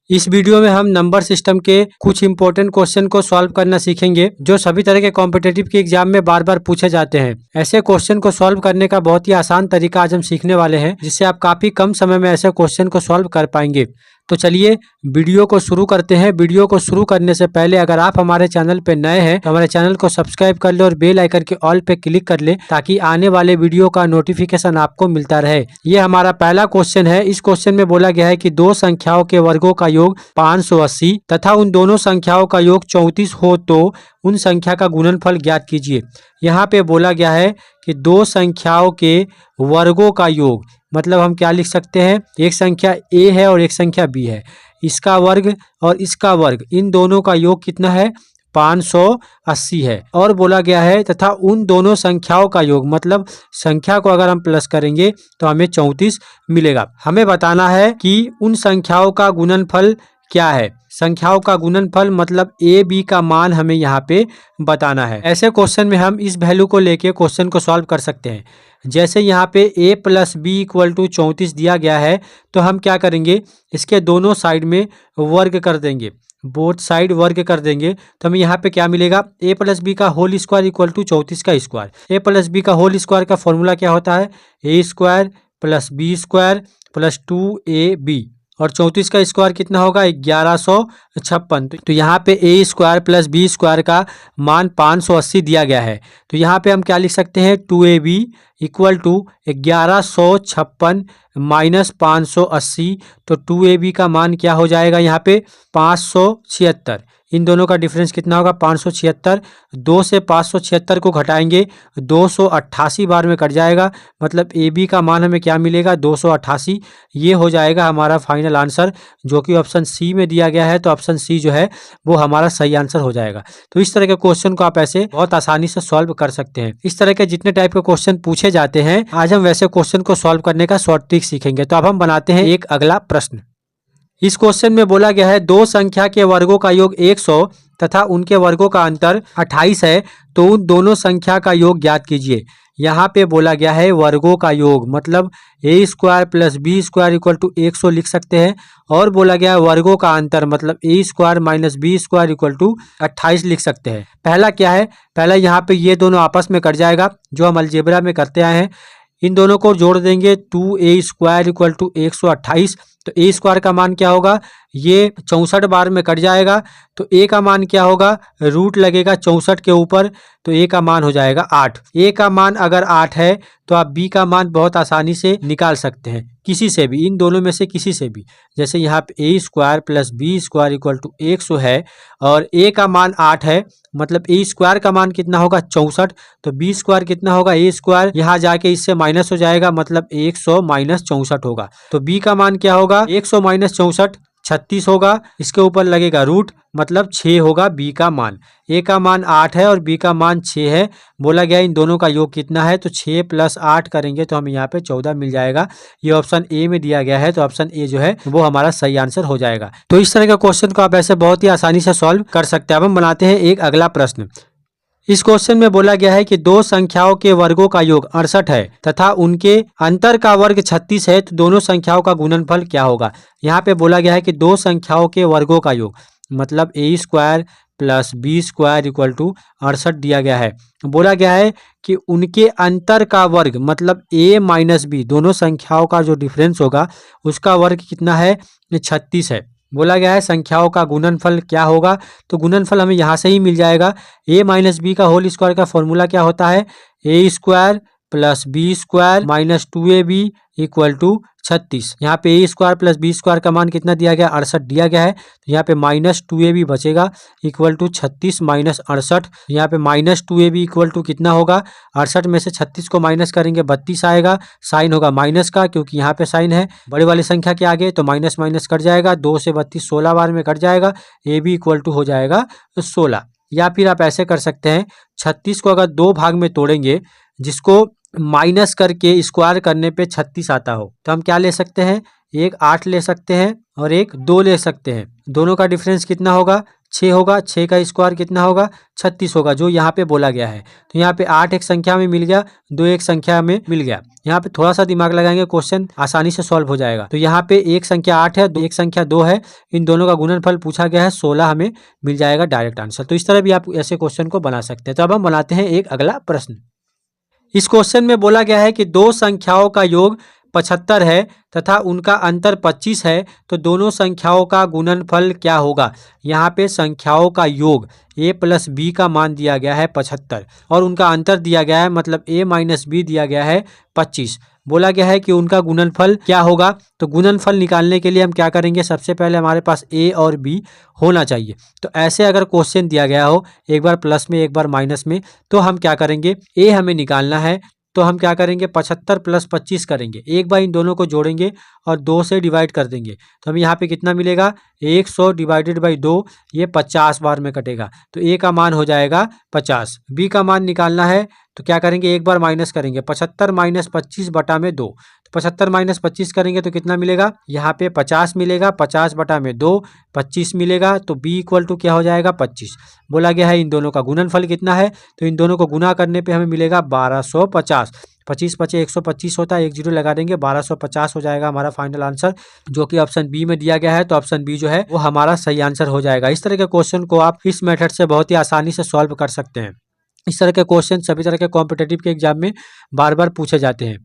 इस वीडियो में हम नंबर सिस्टम के कुछ इंपॉर्टेंट क्वेश्चन को सॉल्व करना सीखेंगे जो सभी तरह के कॉम्पिटिटिव के एग्जाम में बार बार पूछे जाते हैं। ऐसे क्वेश्चन को सॉल्व करने का बहुत ही आसान तरीका आज हम सीखने वाले हैं, जिससे आप काफी कम समय में ऐसे क्वेश्चन को सॉल्व कर पाएंगे। तो चलिए वीडियो को शुरू करते हैं। वीडियो को शुरू करने से पहले अगर आप हमारे चैनल पे नए हैं तो हमारे चैनल को सब्सक्राइब कर ले और बेल आइकन के ऑल पे क्लिक कर ले, ताकि आने वाले वीडियो का नोटिफिकेशन आपको मिलता रहे। ये हमारा पहला क्वेश्चन है। इस क्वेश्चन में बोला गया है कि दो संख्याओं के वर्गों का योग 580 तथा उन दोनों संख्याओं का योग 34 हो तो उन संख्या का गुणनफल ज्ञात कीजिए। यहाँ पे बोला गया है कि दो संख्याओं के वर्गों का योग, मतलब हम क्या लिख सकते हैं, एक संख्या a है और एक संख्या b है, इसका वर्ग और इसका वर्ग, इन दोनों का योग कितना है, 580 है। और बोला गया है तथा उन दोनों संख्याओं का योग, मतलब संख्या को अगर हम प्लस करेंगे तो हमें 34 मिलेगा। हमें बताना है कि उन संख्याओं का गुणनफल क्या है। संख्याओं का गुणनफल मतलब ए बी का मान हमें यहाँ पे बताना है। ऐसे क्वेश्चन में हम इस वैल्यू को लेके क्वेश्चन को सॉल्व कर सकते हैं। जैसे यहाँ पे a plus b equal to 34 दिया गया है, तो हम क्या करेंगे, इसके दोनों साइड में वर्ग कर देंगे, बोथ साइड वर्ग कर देंगे। तो हमें यहाँ पे क्या मिलेगा, a प्लस बी का होल स्क्वायर इक्वल टू 34 का स्क्वायर। a प्लस बी का होल स्क्वायर का फॉर्मूला क्या होता है, a square plus b square plus 2ab, और 34 का स्क्वायर कितना होगा, 1156। तो यहाँ पे a square plus b square का मान 580 दिया गया है। तो यहाँ पे हम क्या लिख सकते हैं, 2ab इक्वल टू 1156 माइनस 580। तो 2ab का मान क्या हो जाएगा, यहाँ पे 576। इन दोनों का डिफरेंस कितना होगा, 576। 2 से 576 को घटाएंगे 288 बार में कट जाएगा, मतलब ए बी का मान हमें क्या मिलेगा, 288। ये हो जाएगा हमारा फाइनल आंसर, जो कि ऑप्शन सी में दिया गया है। तो ऑप्शन सी जो है वो हमारा सही आंसर हो जाएगा। तो इस तरह के क्वेश्चन को आप ऐसे बहुत आसानी से सॉल्व कर सकते हैं। इस तरह के जितने टाइप के क्वेश्चन पूछे जाते हैं, आज हम वैसे क्वेश्चन को सॉल्व करने का शॉर्ट ट्रिक सीखेंगे। तो अब हम बनाते हैं एक अगला प्रश्न। इस क्वेश्चन में बोला गया है दो संख्या के वर्गों का योग 100 तथा उनके वर्गों का अंतर 28 है, तो उन दोनों संख्या का योग ज्ञात कीजिए। यहाँ पे बोला गया है वर्गों का योग, मतलब a square plus b square equal to 100 लिख सकते हैं। और बोला गया है वर्गों का अंतर, मतलब a square minus b square equal to 28 लिख सकते हैं। पहला क्या है, पहला यहाँ पे ये दोनों आपस में कट जाएगा, जो हम अलजेब्रा में करते आए हैं। इन दोनों को जोड़ देंगे, 2a स्क्वायर इक्वल टू 128। तो a स्क्वायर का मान क्या होगा, ये 64 बार में कट जाएगा। तो a का मान क्या होगा, रूट लगेगा 64 के ऊपर, तो a का मान हो जाएगा 8। a का मान अगर 8 है तो आप b का मान बहुत आसानी से निकाल सकते हैं, किसी से भी, इन दोनों में से किसी से भी। जैसे यहाँ पे a square plus b square equal to 100 है और a का मान 8 है, मतलब a स्क्वायर का मान कितना होगा, 64। तो b स्क्वायर कितना होगा, a स्क्वायर यहाँ जाके इससे माइनस हो जाएगा, मतलब 100 माइनस 64 होगा। तो b का मान क्या होगा, 100 माइनस 64 36 होगा, इसके ऊपर लगेगा रूट, मतलब 6 होगा b का मान। a का मान 8 है और b का मान 6 है। बोला गया इन दोनों का योग कितना है, तो 6 प्लस 8 करेंगे तो हमें यहाँ पे 14 मिल जाएगा। ये ऑप्शन ए में दिया गया है, तो ऑप्शन ए जो है वो हमारा सही आंसर हो जाएगा। तो इस तरह का क्वेश्चन को आप ऐसे बहुत ही आसानी से सॉल्व कर सकते हैं। अब हम बनाते हैं एक अगला प्रश्न। इस क्वेश्चन में बोला गया है कि दो संख्याओं के वर्गों का योग 68 है तथा उनके अंतर का वर्ग 36 है, तो दोनों संख्याओं का गुणनफल क्या होगा। यहाँ पे बोला गया है कि दो संख्याओं के वर्गों का योग, मतलब a square plus b square equal to 68 दिया गया है। बोला गया है कि उनके अंतर का वर्ग, मतलब a माइनस बी, दोनों संख्याओं का जो डिफरेंस होगा उसका वर्ग कितना है, 36 है। बोला गया है संख्याओं का गुणनफल क्या होगा, तो गुणनफल हमें यहाँ से ही मिल जाएगा। a माइनस बी का होल स्क्वायर का फॉर्मूला क्या होता है, a square plus b square minus 2ab equal to 36। यहाँ पे a square plus b square का मान कितना दिया गया, 68 दिया गया है। तो यहाँ पे माइनस 2ab बचेगा इक्वल टू 36 माइनस 68। यहाँ पे माइनस 2ab इक्वल टू कितना होगा, 68 में से 36 को माइनस करेंगे 32 आएगा, साइन होगा माइनस का, क्योंकि यहाँ पे साइन है बड़े वाली संख्या के आगे, तो माइनस माइनस कट जाएगा, 2 से 32 16 बार में कट जाएगा, ab इक्वल टू हो जाएगा 16। या फिर आप ऐसे कर सकते हैं, 36 को अगर 2 भाग में तोड़ेंगे, जिसको माइनस करके स्क्वायर करने पे 36 आता हो, तो हम क्या ले सकते हैं, एक 8 ले सकते हैं और एक 2 ले सकते हैं। दोनों का डिफरेंस कितना होगा? 6 होगा। 6 का स्क्वायर कितना होगा? 36 होगा, जो यहाँ पे बोला गया है। तो यहाँ पे 8 एक संख्या में मिल गया, 2 एक संख्या में मिल गया। यहाँ पे थोड़ा सा दिमाग लगाएंगे, क्वेश्चन आसानी से सॉल्व हो जाएगा। तो यहाँ पे एक संख्या 8 है, एक संख्या 2 है, इन दोनों का गुणनफल पूछा गया है, 16 हमें मिल जाएगा डायरेक्ट आंसर। तो इस तरह भी आप ऐसे क्वेश्चन को बना सकते हैं। तो अब हम बनाते हैं एक अगला प्रश्न। इस क्वेश्चन में बोला गया है कि दो संख्याओं का योग 75 है तथा उनका अंतर 25 है, तो दोनों संख्याओं का गुणनफल क्या होगा। यहाँ पे संख्याओं का योग a प्लस बी का मान दिया गया है 75 और उनका अंतर दिया गया है, मतलब a माइनस बी दिया गया है 25। बोला गया है कि उनका गुणनफल क्या होगा। तो गुणनफल निकालने के लिए हम क्या करेंगे, सबसे पहले हमारे पास a और b होना चाहिए। तो ऐसे अगर क्वेश्चन दिया गया हो, एक बार प्लस में एक बार माइनस में, तो हम क्या करेंगे, a हमें निकालना है। तो हम क्या करेंगे, 75 प्लस 25 करेंगे, एक बार इन दोनों को जोड़ेंगे और 2 से डिवाइड कर देंगे। तो हमें यहाँ पे कितना मिलेगा, 100 डिवाइडेड बाई 2, ये 50 बार में कटेगा। तो a का मान हो जाएगा 50। b का मान निकालना है तो क्या करेंगे, एक बार माइनस करेंगे, 75 माइनस 25 बटा में 2। तो 75 माइनस 25 करेंगे तो कितना मिलेगा, यहाँ पे 50 मिलेगा, 50 बटा में 2, 25 मिलेगा। तो b इक्वल टू क्या हो जाएगा, 25। बोला गया है इन दोनों का गुणनफल कितना है, तो इन दोनों को गुना करने पे हमें मिलेगा 1250। 25 पचे 125 होता है, एक जीरो लगा देंगे, 1250 हो जाएगा हमारा फाइनल आंसर, जो कि ऑप्शन बी में दिया गया है। तो ऑप्शन बी जो है वो हमारा सही आंसर हो जाएगा। इस तरह के क्वेश्चन को आप इस मेथड से बहुत ही आसानी से सॉल्व कर सकते हैं। इस तरह के क्वेश्चन सभी तरह के कॉम्पिटिटिव के एग्जाम में बार बार पूछे जाते हैं।